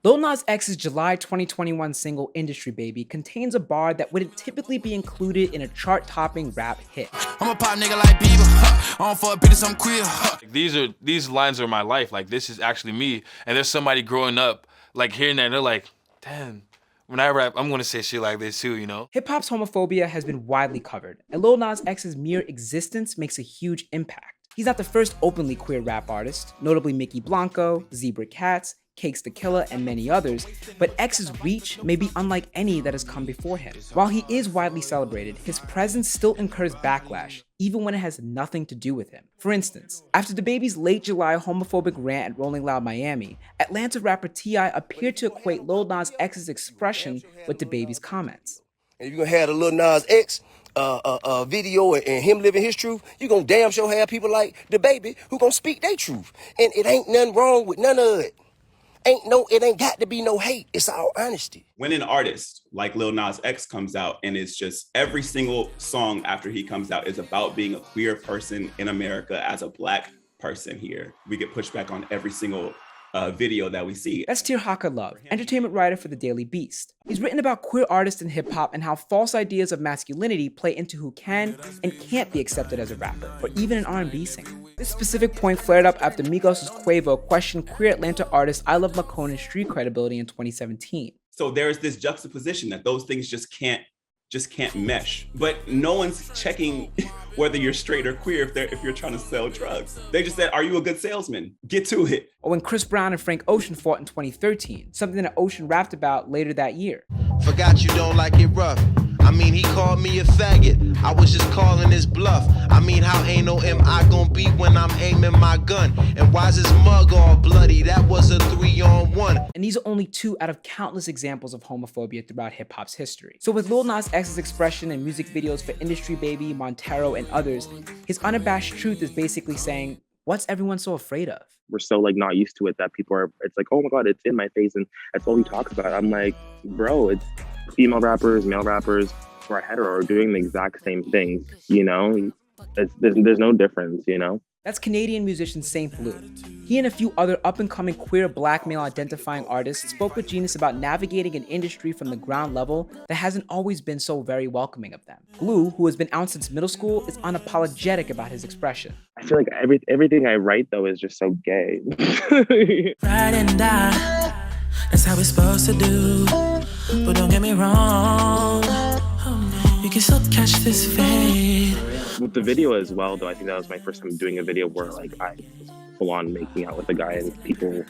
Lil Nas X's July 2021 single Industry Baby contains a bar that wouldn't typically be included in a chart-topping rap hit. I'm a pop nigga like Bieber, I don't fuck bitches, I'm queer. These lines are my life, like this is actually me. And there's somebody growing up, like hearing that, and they're like, damn, when I rap, I'm gonna say shit like this too, you know? Hip-hop's homophobia has been widely covered, and Lil Nas X's mere existence makes a huge impact. He's not the first openly queer rap artist, notably Mickey Blanco, Zebra Cats, Cakes the Killer, and many others, but X's reach may be unlike any that has come before him. While he is widely celebrated, his presence still incurs backlash, even when it has nothing to do with him. For instance, after DaBaby's late July homophobic rant at Rolling Loud Miami, Atlanta rapper T.I. appeared to equate Lil Nas X's expression with DaBaby's comments. If you're gonna have the Lil Nas X video and him living his truth, you gonna damn sure have people like DaBaby who gonna speak their truth. And it ain't nothing wrong with none of it. It ain't got to be no hate. It's all honesty. When an artist like Lil Nas X comes out and it's just every single song after he comes out is about being a queer person in America as a Black person here, we get pushback on every single video that we see. That's Tirhaka Love, entertainment writer for The Daily Beast. He's written about queer artists in hip-hop and how false ideas of masculinity play into who can and can't be accepted as a rapper, or even an R&B singer. This specific point flared up after Migos' Quavo questioned queer Atlanta artist I Love McConaughey's street credibility in 2017. So there's this juxtaposition that those things just can't mesh. But no one's checking whether you're straight or queer if you're trying to sell drugs. They just said, are you a good salesman? Get to it. Or when Chris Brown and Frank Ocean fought in 2013, something that Ocean rapped about later that year. Forgot you don't like it rough. I mean, he called me a faggot. I was just calling his bluff. I mean, how anal am I gonna be when I'm aiming my gun? And why's his mug all bloody? That was a 3-on-1. And these are only two out of countless examples of homophobia throughout hip-hop's history. So with Lil Nas X's expression in music videos for Industry Baby, Montero, and others, his unabashed truth is basically saying, what's everyone so afraid of? We're so not used to it that people are, it's like, oh my God, it's in my face. And that's all we talk about. I'm like, bro, it's female rappers, male rappers who are hetero are doing the exact same things, you know? There's no difference, you know? That's Canadian musician SaintBlu. He and a few other up-and-coming queer Black male-identifying artists spoke with Genius about navigating an industry from the ground level that hasn't always been so very welcoming of them. Blue, who has been out since middle school, is unapologetic about his expression. I feel like everything I write, though, is just so gay. Ride and die, that's how it's supposed to do. But don't get me wrong, you can still catch this fade. With the video as well, though, I think that was my first time doing a video where I was full on making out with a guy and people,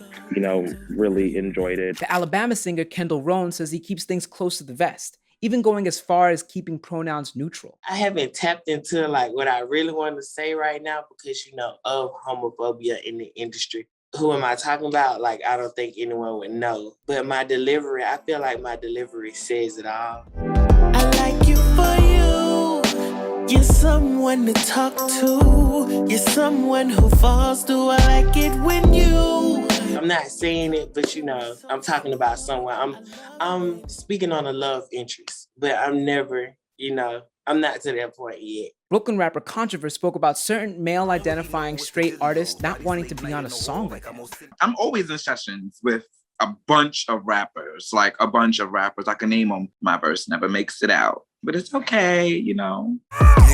really enjoyed it. The Alabama singer Kendal Rhone says he keeps things close to the vest, even going as far as keeping pronouns neutral. I haven't tapped into what I really want to say right now because, of homophobia in the industry. Who am I talking about? I don't think anyone would know. But my delivery, I feel like my delivery says it all. I like you for you. You're someone to talk to. You're someone who falls through. I like it when you. I'm not saying it, but I'm talking about someone. I'm speaking on a love interest, but I'm never, I'm not to that point yet. Brooklyn rapper Controverse spoke about certain male-identifying straight artists not wanting to be on a song with him. I'm always in sessions with a bunch of rappers. I can name them. My verse never makes it out, but it's okay,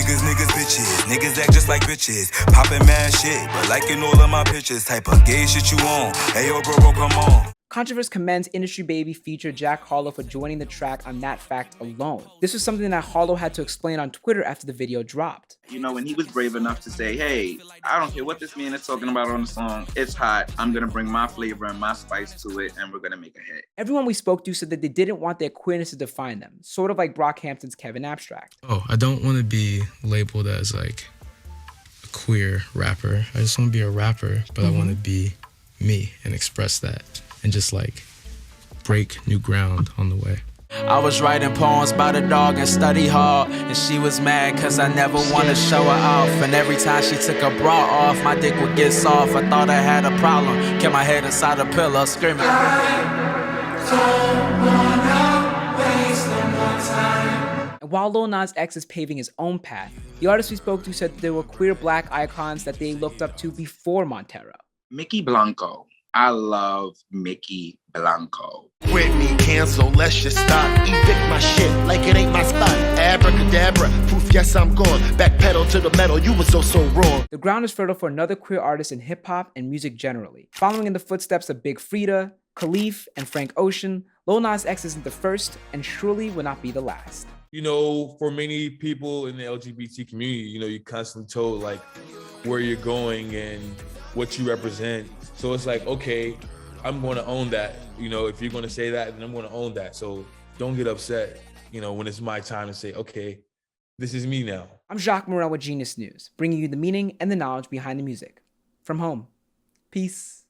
Niggas, bitches. Niggas act just like bitches. Poppin' mad shit, but liking all of my pictures. Type of gay shit you on. Hey, yo, bro, come on. Controverse commends Industry Baby feature Jack Harlow for joining the track on that fact alone. This was something that Harlow had to explain on Twitter after the video dropped. When he was brave enough to say, hey, I don't care what this man is talking about on the song, it's hot, I'm gonna bring my flavor and my spice to it, and we're gonna make a hit. Everyone we spoke to said that they didn't want their queerness to define them, sort of like Brockhampton's Kevin Abstract. Oh, I don't want to be labeled as a queer rapper. I just want to be a rapper, but I want to be me and express that. And just break new ground on the way. I was writing poems about a dog and study hard, and she was mad cause I never wanted to show her off. And every time she took her bra off, my dick would get soft. I thought I had a problem, kept my head inside a pillow, screaming. I don't wanna waste no more time. And while Lil Nas X is paving his own path, the artists we spoke to said that there were queer Black icons that they looked up to before Montero. Mickey Blanco. I love Mickey Blanco. Whitney, cancel, let's just stop. Evict my shit like it ain't my spot. Abracadabra, poof, yes, I'm gone. Backpedal to the metal, you was so wrong. The ground is fertile for another queer artist in hip-hop and music generally. Following in the footsteps of Big Frida, Khalif, and Frank Ocean, Lil Nas X isn't the first and surely will not be the last. You know, for many people in the LGBT community, you know, you're constantly told like where you're going and what you represent. So it's like, okay, I'm going to own that. You know, if you're going to say that, then I'm going to own that. So don't get upset, you know, when it's my time to say, okay, this is me now. I'm Jacques Morel with Genius News, bringing you the meaning and the knowledge behind the music. From home. Peace.